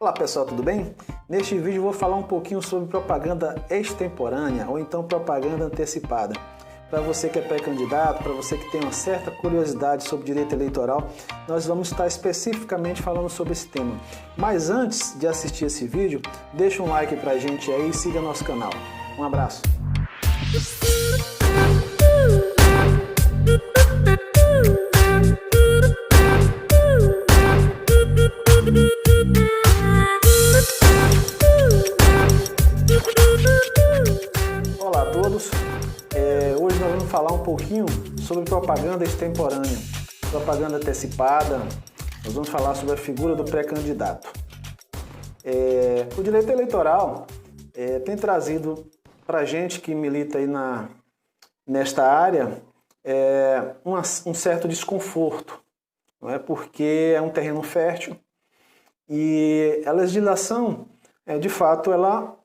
Olá pessoal, tudo bem? Neste vídeo vou falar um pouquinho sobre propaganda extemporânea ou então propaganda antecipada. Para você que é pré-candidato, para você que tem uma certa curiosidade sobre direito eleitoral, nós vamos estar especificamente falando sobre esse tema. Mas antes de assistir esse vídeo, deixa um like pra gente aí e siga nosso canal. Um abraço! Olá a todos, hoje nós vamos falar um pouquinho sobre propaganda extemporânea, propaganda antecipada, nós vamos falar sobre a figura do pré-candidato. O direito eleitoral tem trazido para a gente que milita aí nesta área um certo desconforto, não é? Porque é um terreno fértil e a legislação, de fato, ela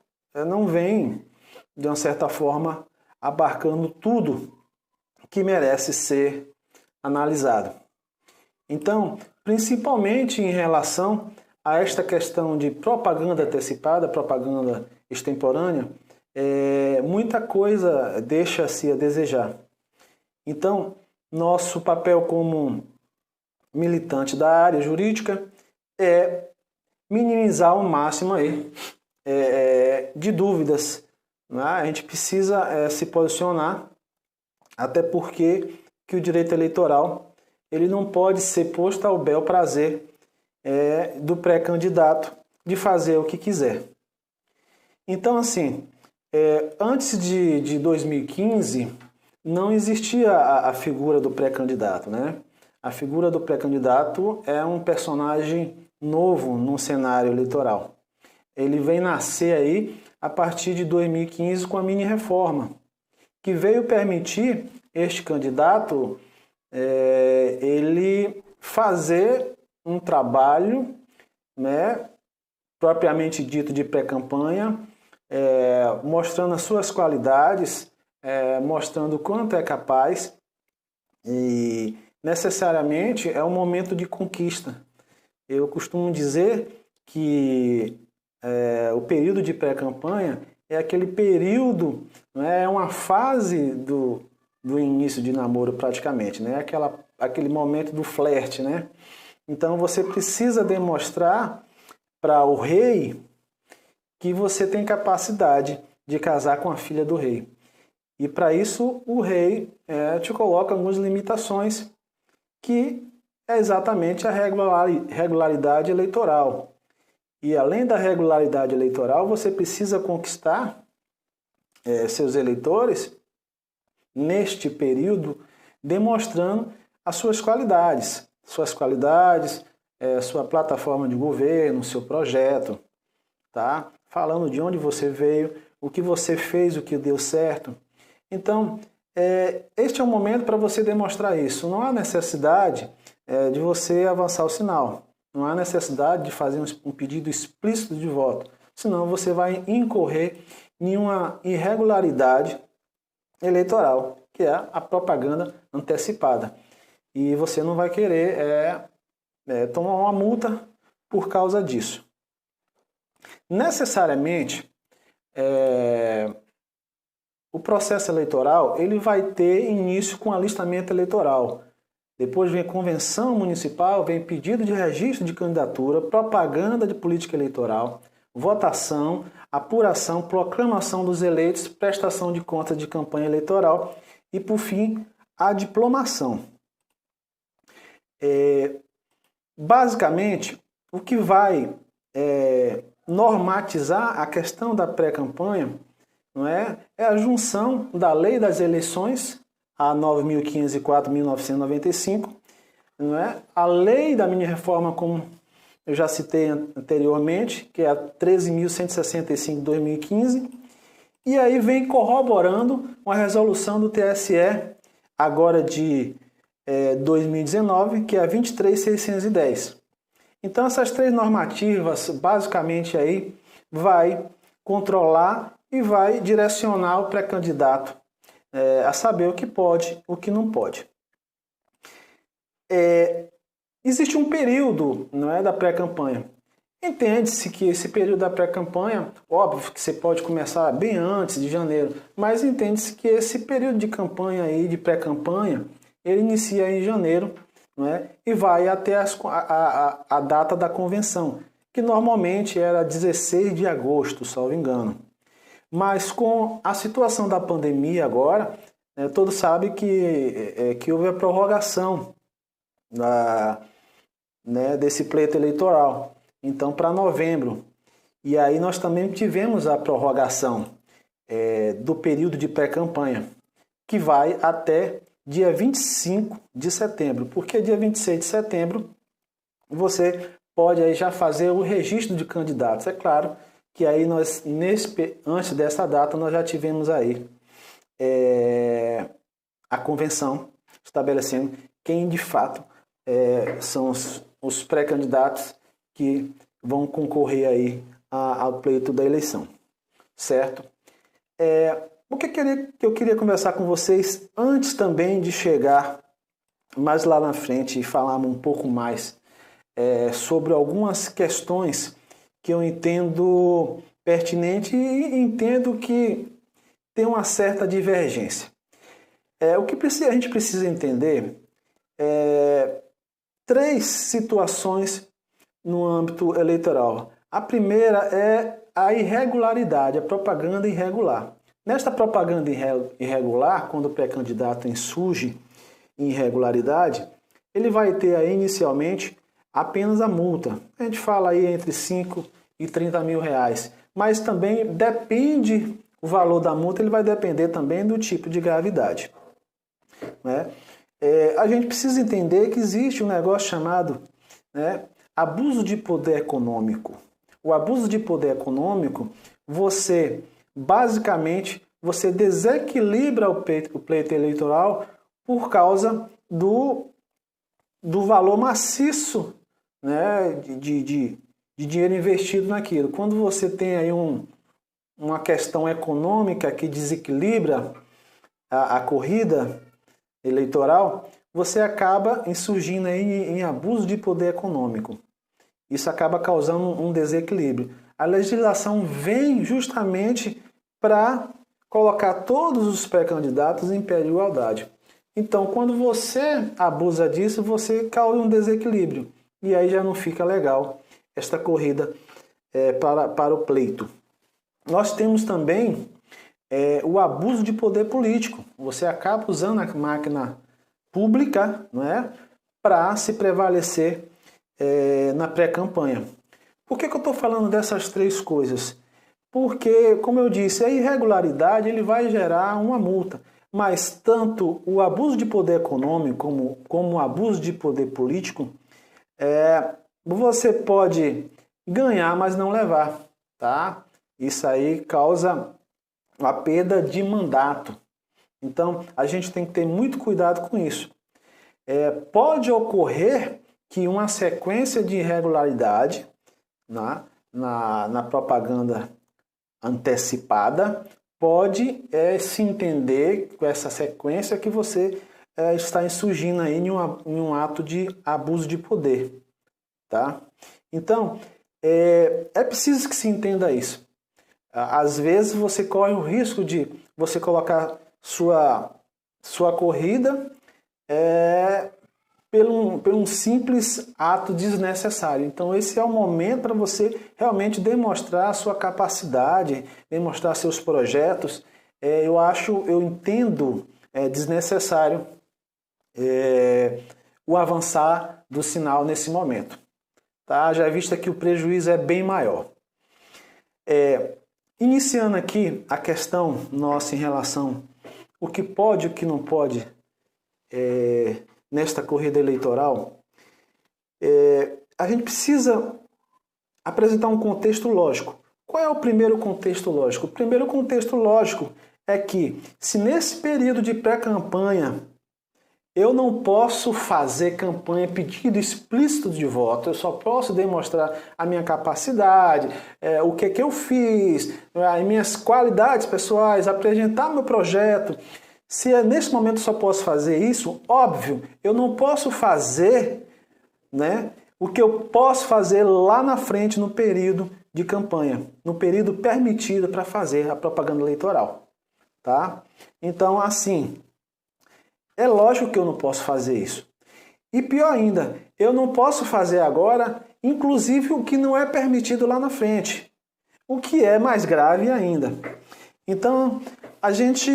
não vem, de uma certa forma, abarcando tudo que merece ser analisado. Então, principalmente em relação a esta questão de propaganda antecipada, propaganda extemporânea, muita coisa deixa-se a desejar. Então, nosso papel como militante da área jurídica é minimizar ao máximo aí, de dúvidas. A gente precisa se posicionar, até porque que o direito eleitoral ele não pode ser posto ao bel prazer do pré-candidato de fazer o que quiser. Então, assim, antes de 2015, não existia a figura do pré-candidato, né? A figura do pré-candidato é um personagem novo no cenário eleitoral. Ele vem nascer aí a partir de 2015 com a mini-reforma, que veio permitir este candidato ele fazer um trabalho, né, propriamente dito de pré-campanha, mostrando as suas qualidades, mostrando o quanto é capaz, e necessariamente é um momento de conquista. Eu costumo dizer que o período de pré-campanha é aquele período, é uma fase do início de namoro praticamente, né? Aquele momento do flerte, né? Então você precisa demonstrar para o rei que você tem capacidade de casar com a filha do rei. E para isso o rei te coloca algumas limitações, que é exatamente a regularidade eleitoral. E além da regularidade eleitoral, você precisa conquistar seus eleitores neste período, demonstrando as suas qualidades, sua plataforma de governo, seu projeto, tá? Falando de onde você veio, o que você fez, o que deu certo. Então, este é o momento para você demonstrar isso. Não há necessidade de você avançar o sinal. Não há necessidade de fazer um pedido explícito de voto, senão você vai incorrer em uma irregularidade eleitoral, que é a propaganda antecipada. E você não vai querer tomar uma multa por causa disso. Necessariamente, o processo eleitoral ele vai ter início com alistamento eleitoral. Depois vem convenção municipal, vem pedido de registro de candidatura, propaganda de política eleitoral, votação, apuração, proclamação dos eleitos, prestação de contas de campanha eleitoral e, por fim, a diplomação. Basicamente, o que vai normatizar a questão da pré-campanha é a junção da Lei das Eleições, a 9.504/1995, a lei da mini-reforma, como eu já citei anteriormente, que é a 13.165/2015, e aí vem corroborando uma resolução do TSE, agora de 2019, que é a 23.610. Então, essas três normativas, basicamente, aí, vai controlar e vai direcionar o pré-candidato a saber o que pode, o que não pode. Existe um período da pré-campanha. Entende-se que esse período da pré-campanha, óbvio que você pode começar bem antes de janeiro, mas entende-se que esse período de campanha aí, de pré-campanha, ele inicia em janeiro, não é? E vai até a data da convenção, que normalmente era 16 de agosto, salvo engano. Mas com a situação da pandemia agora, todos sabem que houve a prorrogação desse pleito eleitoral. Então, para novembro. E aí nós também tivemos a prorrogação do período de pré-campanha, que vai até dia 25 de setembro. Porque dia 26 de setembro você pode aí já fazer o registro de candidatos. É claro que aí nós, antes dessa data, nós já tivemos aí a convenção estabelecendo quem de fato são os pré-candidatos que vão concorrer aí ao pleito da eleição, certo? O que eu queria conversar com vocês antes também de chegar mais lá na frente e falar um pouco mais sobre algumas questões que eu entendo pertinente e entendo que tem uma certa divergência. O que a gente precisa entender é 3 situações no âmbito eleitoral. A primeira é a irregularidade, a propaganda irregular. Nesta propaganda irregular, quando o pré-candidato insurge em irregularidade, ele vai ter aí inicialmente apenas a multa. A gente fala aí entre 5 e 30 mil reais. Mas também depende, o valor da multa ele vai depender também do tipo de gravidade. Né? A gente precisa entender que existe um negócio chamado abuso de poder econômico. O abuso de poder econômico, basicamente, você desequilibra o pleito eleitoral por causa do valor maciço, né, de dinheiro investido naquilo. Quando você tem aí uma questão econômica que desequilibra a corrida eleitoral, você acaba insurgindo aí em abuso de poder econômico. Isso acaba causando um desequilíbrio. A legislação vem justamente para colocar todos os pré-candidatos em pé de igualdade. Então, quando você abusa disso, você causa um desequilíbrio. E aí já não fica legal esta corrida para o pleito. Nós temos também o abuso de poder político. Você acaba usando a máquina pública, não é, para se prevalecer na pré-campanha. Por que eu estou falando dessas 3 coisas? Porque, como eu disse, a irregularidade ele vai gerar uma multa. Mas tanto o abuso de poder econômico como o abuso de poder político, você pode ganhar, mas não levar. Tá? Isso aí causa a perda de mandato. Então, a gente tem que ter muito cuidado com isso. Pode ocorrer que uma sequência de irregularidade na propaganda antecipada pode se entender com essa sequência que você está insurgindo aí em um ato de abuso de poder. Tá? Então, é preciso que se entenda isso. Às vezes você corre o risco de você colocar sua corrida por um simples ato desnecessário. Então esse é o momento para você realmente demonstrar a sua capacidade, demonstrar seus projetos. Eu entendo desnecessário o avançar do sinal nesse momento. Tá? Já visto que o prejuízo é bem maior. Iniciando aqui a questão nossa em relação ao que pode e o que não pode nesta corrida eleitoral, a gente precisa apresentar um contexto lógico. Qual é o primeiro contexto lógico? O primeiro contexto lógico é que, se nesse período de pré-campanha eu não posso fazer campanha pedido explícito de voto, eu só posso demonstrar a minha capacidade, o que eu fiz, as minhas qualidades pessoais, apresentar meu projeto. Se nesse momento eu só posso fazer isso, óbvio, eu não posso fazer o que eu posso fazer lá na frente no período de campanha, no período permitido para fazer a propaganda eleitoral, tá? Então, assim, é lógico que eu não posso fazer isso. E pior ainda, eu não posso fazer agora, inclusive o que não é permitido lá na frente, o que é mais grave ainda. Então, a gente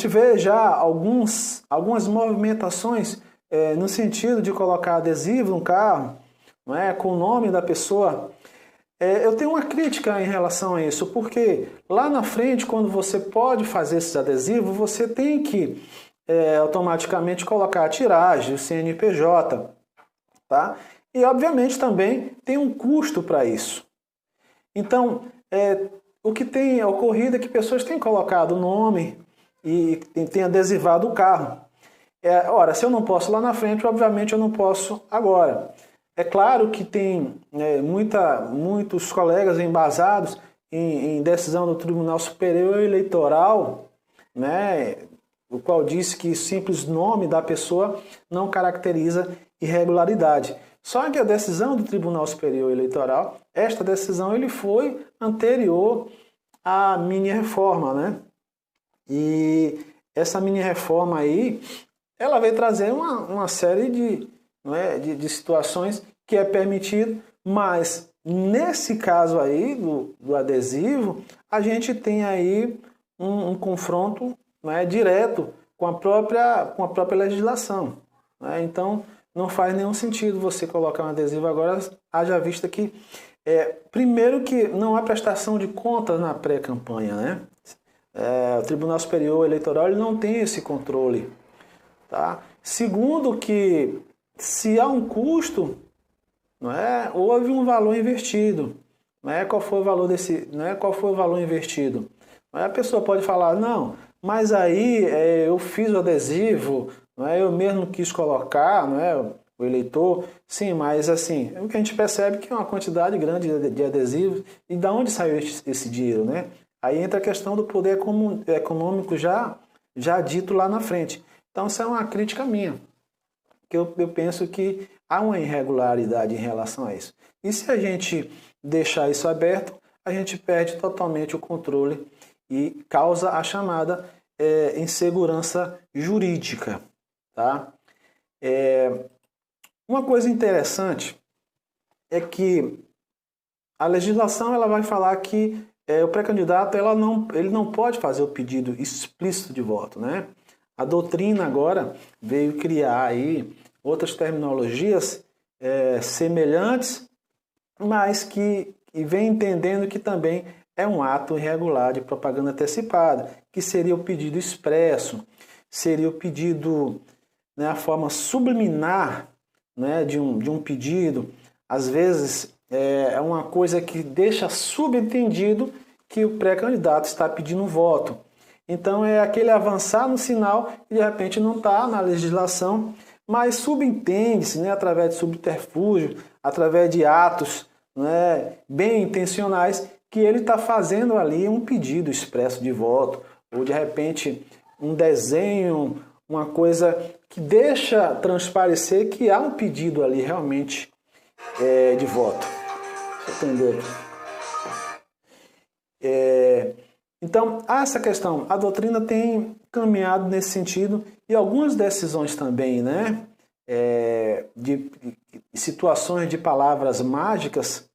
vê já algumas movimentações no sentido de colocar adesivo no carro, não é, com o nome da pessoa. Eu tenho uma crítica em relação a isso, porque lá na frente, quando você pode fazer esses adesivos, você tem que automaticamente colocar a tiragem, o CNPJ, tá? E, obviamente, também tem um custo para isso. Então, o que tem ocorrido é que pessoas têm colocado o nome e têm adesivado o carro. Ora, se eu não posso lá na frente, obviamente eu não posso agora. É claro que tem muitos colegas embasados em decisão do Tribunal Superior Eleitoral, né, o qual disse que o simples nome da pessoa não caracteriza irregularidade. Só que a decisão do Tribunal Superior Eleitoral, esta decisão ele foi anterior à mini-reforma, né? E essa mini-reforma aí, ela veio trazer uma série de situações que é permitido, mas nesse caso aí do adesivo, a gente tem aí um confronto, né, direto com a própria legislação, né? Então, não faz nenhum sentido você colocar um adesivo agora, haja vista que, primeiro que não há prestação de contas na pré-campanha, né? O Tribunal Superior Eleitoral ele não tem esse controle, tá? Segundo que, se há um custo, não é, houve um valor investido, não é, qual foi o valor qual foi o valor investido? Não é, a pessoa pode falar, não, mas aí eu fiz o adesivo, não é, eu mesmo quis colocar, não é, o eleitor, sim, mas assim, o que a gente percebe que é uma quantidade grande de adesivos, e de onde saiu esse dinheiro, né? Aí entra a questão do poder econômico já dito lá na frente. Então, isso é uma crítica minha, que eu penso que há uma irregularidade em relação a isso. E se a gente deixar isso aberto, a gente perde totalmente o controle e causa a chamada insegurança jurídica, tá? Uma coisa interessante é que a legislação ela vai falar que o pré-candidato ele não pode fazer o pedido explícito de voto, né? A doutrina agora veio criar aí outras terminologias semelhantes, mas que vem entendendo que também é um ato irregular de propaganda antecipada, que seria o pedido expresso, seria o pedido, né, a forma subliminar, né, de um pedido. Às vezes é uma coisa que deixa subentendido que o pré-candidato está pedindo voto. Então é aquele avançar no sinal e de repente não está na legislação, mas subentende-se, né, através de subterfúgio, através de atos, né, bem intencionais, que ele está fazendo ali um pedido expresso de voto, ou de repente um desenho, uma coisa que deixa transparecer que há um pedido ali realmente de voto. Deixa eu entender aqui. Então, há essa questão. A doutrina tem caminhado nesse sentido e algumas decisões também, né, de situações de palavras mágicas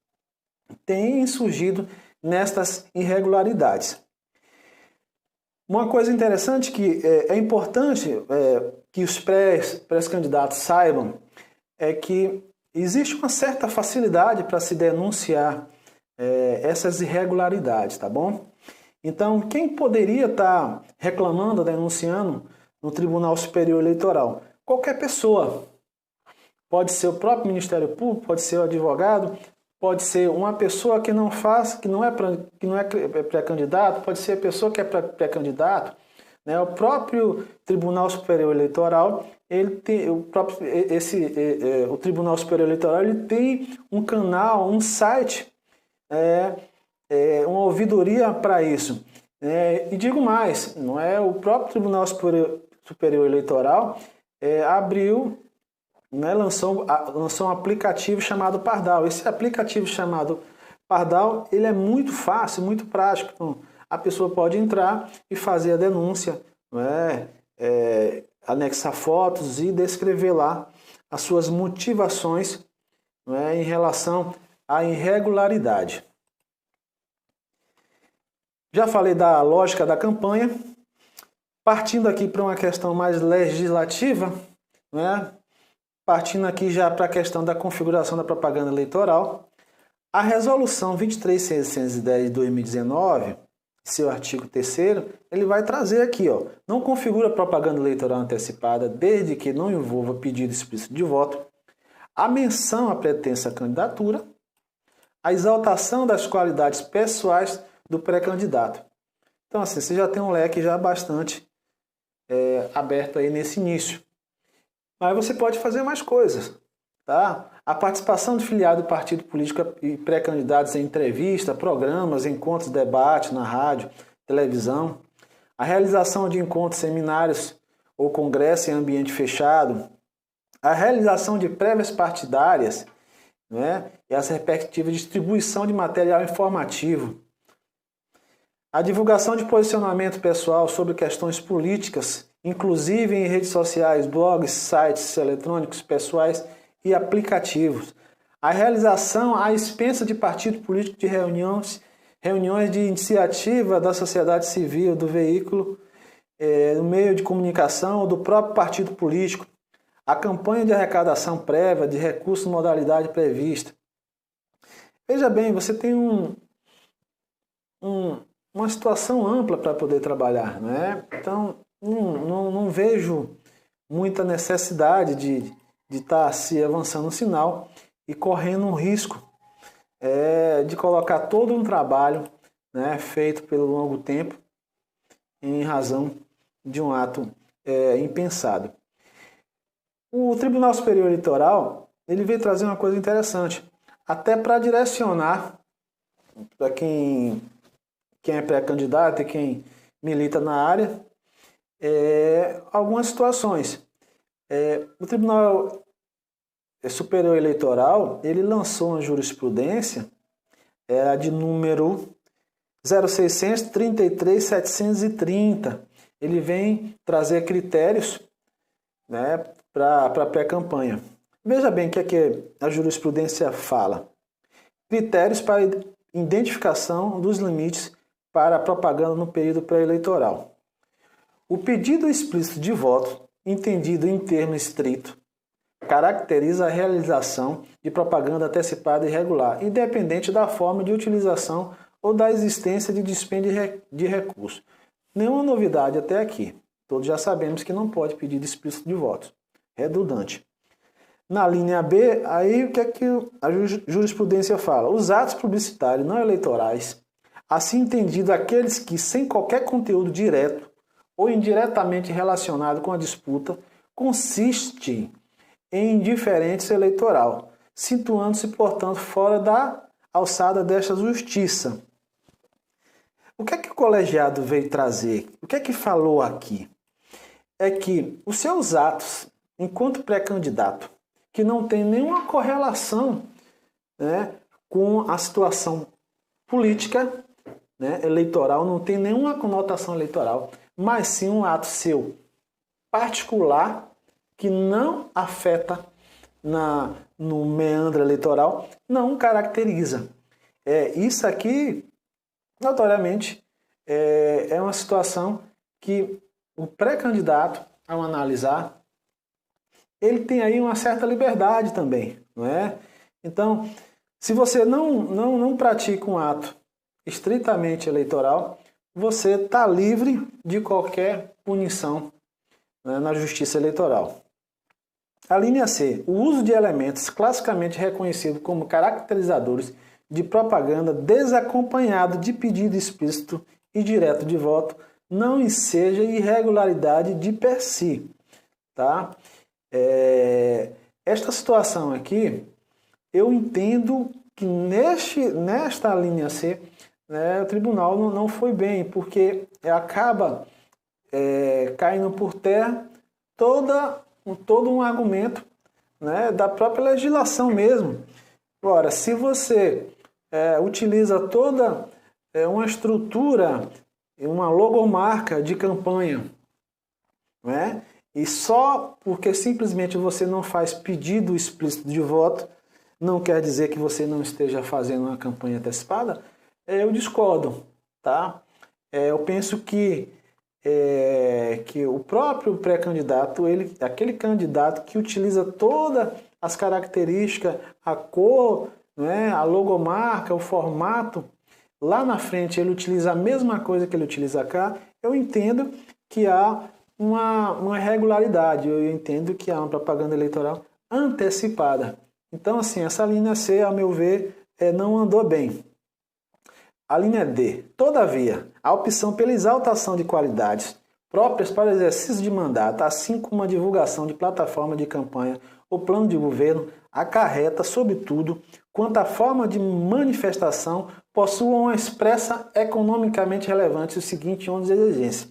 têm surgido nestas irregularidades. Uma coisa interessante que é importante que os pré-candidatos saibam é que existe uma certa facilidade para se denunciar essas irregularidades, tá bom? Então, quem poderia estar reclamando, denunciando no Tribunal Superior Eleitoral? Qualquer pessoa. Pode ser o próprio Ministério Público, pode ser o advogado, pode ser uma pessoa que não é pré-candidato, pode ser a pessoa que é pré-candidato, né? O próprio Tribunal Superior Eleitoral, o Tribunal Superior Eleitoral, ele tem um canal, um site, uma ouvidoria para isso. E digo mais, não é? O próprio Tribunal Superior Eleitoral abriu né, lançou um aplicativo chamado Pardal. Esse aplicativo chamado Pardal, ele é muito fácil, muito prático. Então, a pessoa pode entrar e fazer a denúncia, né, anexar fotos e descrever lá as suas motivações, né, em relação à irregularidade. Já falei da lógica da campanha. Partindo aqui para uma questão mais legislativa, né? Partindo aqui já para a questão da configuração da propaganda eleitoral, a Resolução 23.610 de 2019, seu artigo 3º, ele vai trazer aqui, ó, não configura propaganda eleitoral antecipada desde que não envolva pedido explícito de voto, a menção à pretensa candidatura, a exaltação das qualidades pessoais do pré-candidato. Então, assim, você já tem um leque já bastante aberto aí nesse início. Mas você pode fazer mais coisas, tá? A participação de filiado do partido político e pré-candidatos em entrevista, programas, encontros, debates na rádio, televisão, a realização de encontros, seminários ou congressos em ambiente fechado, a realização de prévias partidárias, né? E as respectivas distribuição de material informativo, a divulgação de posicionamento pessoal sobre questões políticas, inclusive em redes sociais, blogs, sites eletrônicos pessoais e aplicativos. A realização à expensa de partido político de reuniões de iniciativa da sociedade civil, do veículo, do meio de comunicação ou do próprio partido político. A campanha de arrecadação prévia de recursos modalidade prevista. Veja bem, você tem uma situação ampla para poder trabalhar, né? Então, não vejo muita necessidade de estar se avançando no sinal e correndo um risco de colocar todo um trabalho, né, feito pelo longo tempo em razão de um ato impensado. O Tribunal Superior Eleitoral, ele veio trazer uma coisa interessante, até para direcionar para quem é pré-candidato e quem milita na área, algumas situações. O Tribunal Superior Eleitoral, ele lançou uma jurisprudência, a de número 0600-33-730. Ele vem trazer critérios, né, para pré-campanha. Veja bem o que é que a jurisprudência fala. Critérios para identificação dos limites para a propaganda no período pré-eleitoral. O pedido explícito de voto, entendido em termo estrito, caracteriza a realização de propaganda antecipada e irregular, independente da forma de utilização ou da existência de dispêndio de recursos. Nenhuma novidade até aqui. Todos já sabemos que não pode pedido explícito de voto. Redundante. Na linha B, aí o que é que a jurisprudência fala? Os atos publicitários não eleitorais, assim entendido aqueles que, sem qualquer conteúdo direto ou indiretamente relacionado com a disputa, consistem em indiferença eleitoral, situando-se, portanto, fora da alçada desta justiça. O que é que o colegiado veio trazer? O que é que falou aqui? É que os seus atos, enquanto pré-candidato, que não tem nenhuma correlação, né, com a situação política, né, eleitoral, não tem nenhuma conotação eleitoral, mas sim um ato seu particular que não afeta no meandro eleitoral, não caracteriza. Isso aqui, notoriamente, é uma situação que o pré-candidato, ao analisar, ele tem aí uma certa liberdade também, não é? Então, se você não pratica um ato estritamente eleitoral, você está livre de qualquer punição, né, na justiça eleitoral. A linha C. O uso de elementos classicamente reconhecidos como caracterizadores de propaganda desacompanhado de pedido explícito e direto de voto não enseja irregularidade de per si. Tá? Esta situação aqui, eu entendo que nesta linha C, né, o tribunal não foi bem, porque acaba caindo por terra todo um argumento, né, da própria legislação mesmo. Agora, se você utiliza toda uma estrutura, uma logomarca de campanha, né, e só porque simplesmente você não faz pedido explícito de voto, não quer dizer que você não esteja fazendo uma campanha antecipada, eu discordo, tá? Eu penso que o próprio pré-candidato, aquele candidato que utiliza todas as características, a cor, né, a logomarca, o formato, lá na frente ele utiliza a mesma coisa que ele utiliza cá, eu entendo que há uma irregularidade, eu entendo que há uma propaganda eleitoral antecipada. Então, assim, essa linha C, a meu ver, não andou bem. A linha D. Todavia, a opção pela exaltação de qualidades próprias para o exercício de mandato, assim como a divulgação de plataforma de campanha ou plano de governo, acarreta, sobretudo, quanto à forma de manifestação, possuam uma expressa economicamente relevante o seguinte ônus de exigência.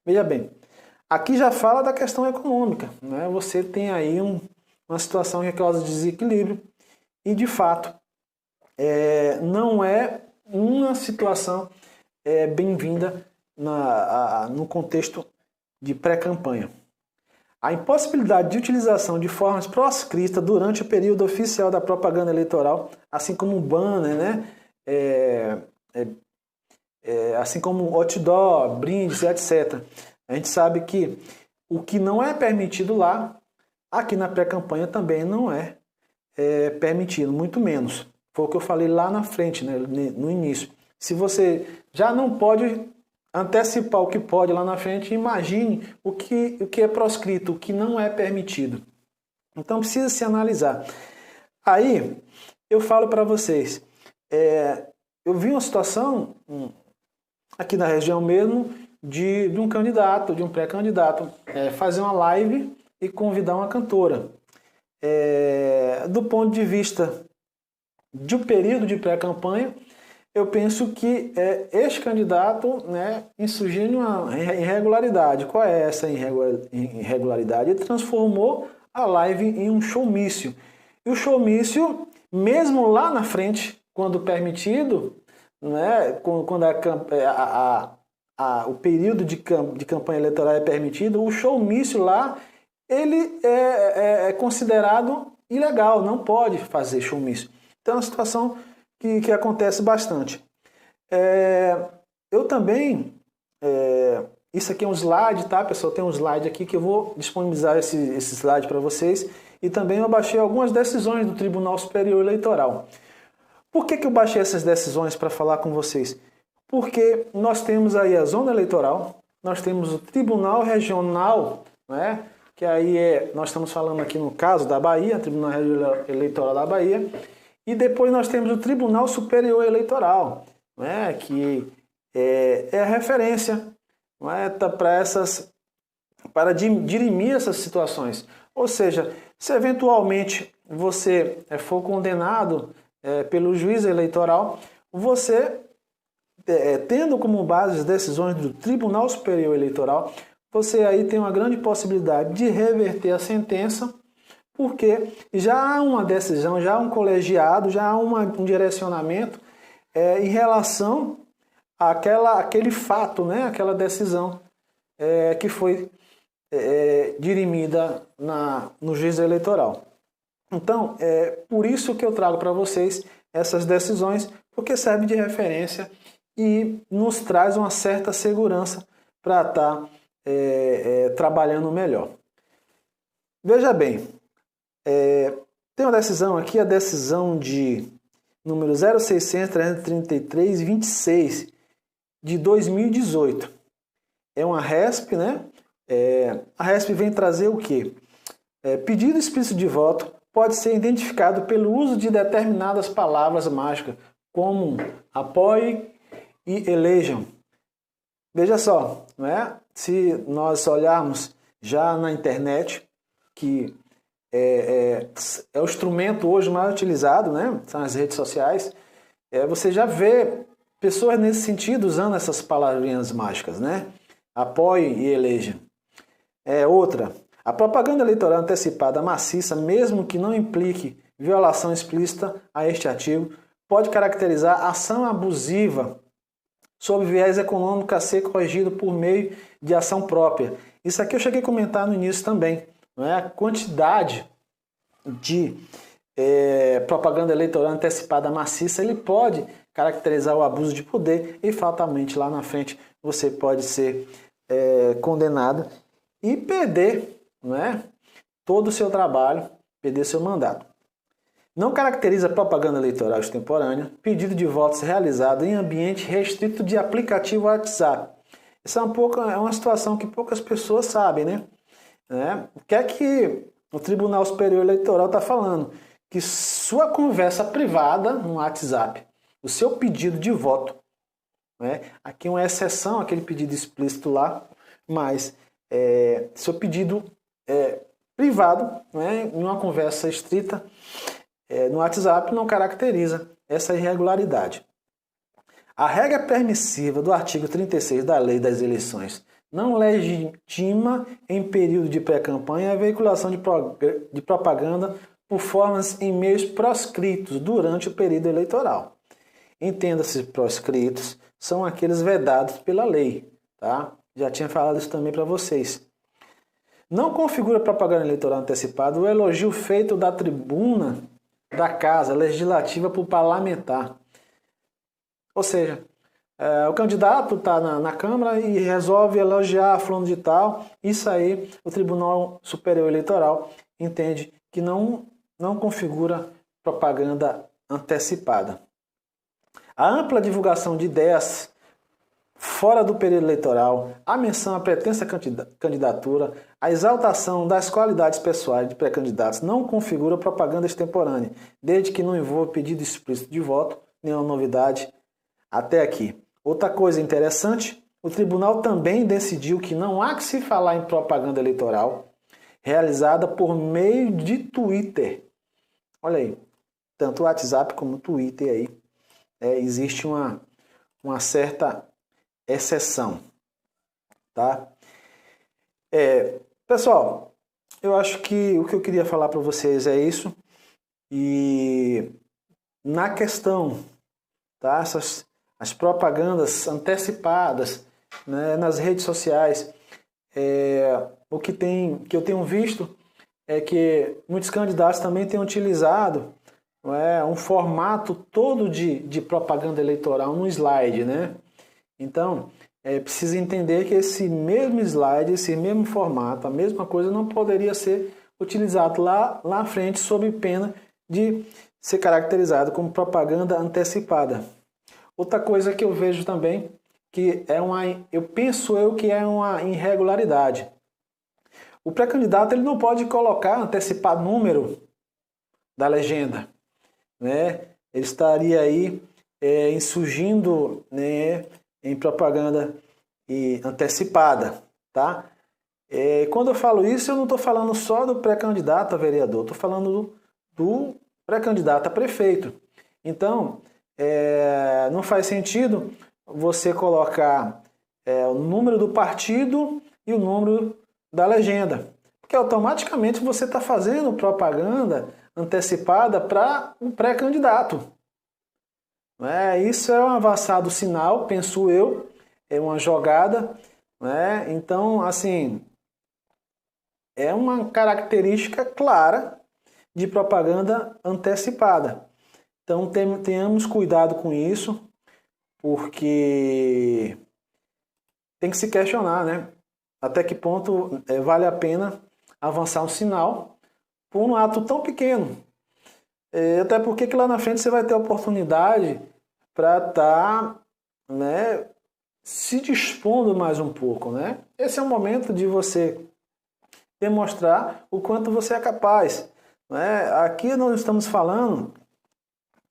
Veja bem, aqui já fala da questão econômica, né? Você tem aí uma situação que causa desequilíbrio e, de fato, não é uma situação bem-vinda no contexto de pré-campanha. A impossibilidade de utilização de formas proscritas durante o período oficial da propaganda eleitoral, assim como banner, né? Assim como outdoor, brindes, etc. A gente sabe que o que não é permitido lá, aqui na pré-campanha também não é permitido, muito menos. Foi o que eu falei lá na frente, né, no início. Se você já não pode antecipar o que pode lá na frente, imagine o que é proscrito, o que não é permitido. Então precisa se analisar. Aí eu falo para vocês, eu vi uma situação aqui na região mesmo de um candidato, de um pré-candidato, fazer uma live e convidar uma cantora. Do ponto de vista de um período de pré-campanha, eu penso que este candidato, né, insurgiu uma irregularidade. Qual é essa irregularidade? Ele transformou a live em um showmício. E o showmício, mesmo lá na frente, quando permitido, né, quando o período de campanha eleitoral é permitido, o showmício lá, ele é considerado ilegal, não pode fazer showmício. Então é uma situação que acontece bastante. Eu também, isso aqui é um slide, tá, pessoal? Tem um slide aqui que eu vou disponibilizar esse slide para vocês. E também eu baixei algumas decisões do Tribunal Superior Eleitoral. Por que eu baixei essas decisões para falar com vocês? Porque nós temos aí a zona eleitoral, nós temos o Tribunal Regional, né? Que aí nós estamos falando aqui no caso da Bahia, Tribunal Eleitoral da Bahia. E depois nós temos o Tribunal Superior Eleitoral, né, que é a referência, né, para dirimir essas situações. Ou seja, se eventualmente você for condenado pelo juiz eleitoral, você, tendo como base as decisões do Tribunal Superior Eleitoral, você aí tem uma grande possibilidade de reverter a sentença, porque já há uma decisão, já há um colegiado, já há um direcionamento em relação àquele fato, né? Aquela decisão que foi dirimida no juízo eleitoral. Então, por isso que eu trago para vocês essas decisões, porque serve de referência e nos traz uma certa segurança para estar trabalhando melhor. Veja bem, tem uma decisão aqui, a decisão de número 0600-333-26 de 2018. É uma RESP, né? A RESP vem trazer o quê? Pedido explícito de voto pode ser identificado pelo uso de determinadas palavras mágicas, como apoie e elejam. Veja só, né? Se nós olharmos já na internet, que é o instrumento hoje mais utilizado, né? São as redes sociais, você já vê pessoas nesse sentido usando essas palavrinhas mágicas, né? Apoie e eleja. Outra, A propaganda eleitoral antecipada maciça, mesmo que não implique violação explícita a este artigo, pode caracterizar ação abusiva sob viés econômico a ser corrigido por meio de ação própria. Isso aqui eu cheguei a comentar no início também. Não é? A quantidade de propaganda eleitoral antecipada maciça, ele pode caracterizar o abuso de poder e fatalmente lá na frente você pode ser condenado e perder, não é, todo o seu trabalho, perder seu mandato. Não caracteriza propaganda eleitoral extemporânea pedido de votos realizado em ambiente restrito de aplicativo WhatsApp. Isso é uma situação que poucas pessoas sabem, né? O que é que o Tribunal Superior Eleitoral está falando? Que sua conversa privada no WhatsApp, o seu pedido de voto, aqui uma exceção, aquele pedido explícito lá, mas seu pedido privado, em uma conversa estrita no WhatsApp, não caracteriza essa irregularidade. A regra permissiva do artigo 36 da Lei das Eleições não legitima em período de pré-campanha a veiculação de propaganda por formas em meios proscritos durante o período eleitoral. Entenda-se, proscritos são aqueles vedados pela lei, tá? Já tinha falado isso também para vocês. Não configura propaganda eleitoral antecipada o elogio feito da tribuna da Casa Legislativa por parlamentar. Ou seja, o candidato está na Câmara e resolve elogiar fulano de tal. Isso aí o Tribunal Superior Eleitoral entende que não configura propaganda antecipada. A ampla divulgação de ideias fora do período eleitoral, a menção à pretensa candidatura, a exaltação das qualidades pessoais de pré-candidatos não configura propaganda extemporânea, desde que não envolva pedido explícito de voto, nenhuma novidade até aqui. Outra coisa interessante, o tribunal também decidiu que não há que se falar em propaganda eleitoral realizada por meio de Twitter. Olha aí, tanto o WhatsApp como o Twitter aí, existe uma certa exceção, tá? Pessoal, eu acho que o que eu queria falar para vocês é isso. E na questão, tá? As propagandas antecipadas, né, nas redes sociais, o que eu tenho visto é que muitos candidatos também têm utilizado um formato todo de propaganda eleitoral no slide, né? Então, precisa entender que esse mesmo slide, esse mesmo formato, a mesma coisa não poderia ser utilizado lá na frente sob pena de ser caracterizado como propaganda antecipada. Outra coisa que eu vejo também, que penso que é uma irregularidade. O pré-candidato ele não pode antecipar número da legenda, né? Ele estaria aí insurgindo, né, em propaganda antecipada, tá? Quando eu falo isso, eu não estou falando só do pré-candidato a vereador, estou falando do pré-candidato a prefeito. Então, não faz sentido você colocar o número do partido e o número da legenda, porque automaticamente você está fazendo propaganda antecipada para um pré-candidato. Isso é um avançado sinal, penso eu, é uma jogada, né? Então, assim, é uma característica clara de propaganda antecipada. Então, tenhamos cuidado com isso, porque tem que se questionar, né? Até que ponto vale a pena avançar um sinal por um ato tão pequeno. Até porque que lá na frente você vai ter oportunidade para estar, né, se dispondo mais um pouco, né? Esse é o momento de você demonstrar o quanto você é capaz, né? Aqui nós estamos falando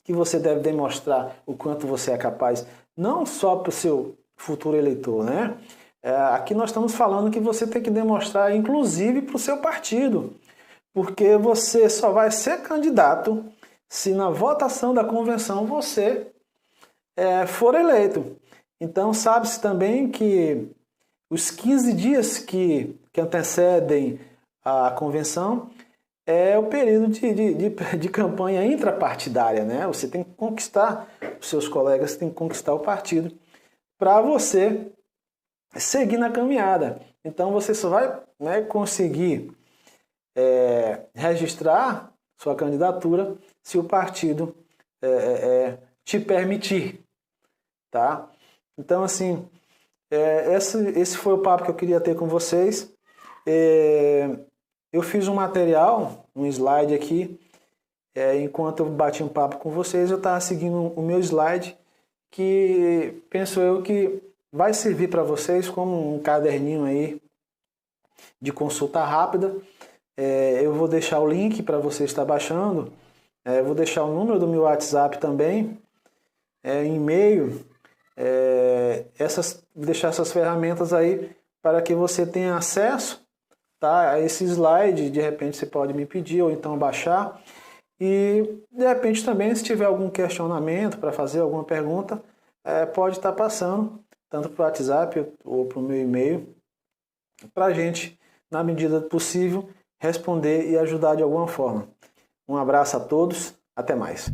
que você deve demonstrar o quanto você é capaz, não só para o seu futuro eleitor, né? Aqui nós estamos falando que você tem que demonstrar, inclusive, para o seu partido, porque você só vai ser candidato se na votação da convenção você for eleito. Então, sabe-se também que os 15 dias que antecedem a convenção é o período de campanha intrapartidária, né? Você tem que conquistar os seus colegas, tem que conquistar o partido para você seguir na caminhada. Então você só vai, né, conseguir registrar sua candidatura se o partido te permitir, tá? Então, assim, esse foi o papo que eu queria ter com vocês. Eu fiz um material, um slide aqui, enquanto eu bati um papo com vocês, eu estava seguindo o meu slide, que penso eu que vai servir para vocês como um caderninho aí de consulta rápida. Eu vou deixar o link para você estar baixando, vou deixar o número do meu WhatsApp também, e-mail, deixar essas ferramentas aí para que você tenha acesso, tá, a esse slide. De repente você pode me pedir ou então baixar, e de repente também, se tiver algum questionamento para fazer, alguma pergunta, pode estar passando tanto para o WhatsApp ou para o meu e-mail, para a gente, na medida do possível, responder e ajudar de alguma forma. Um abraço a todos, até mais.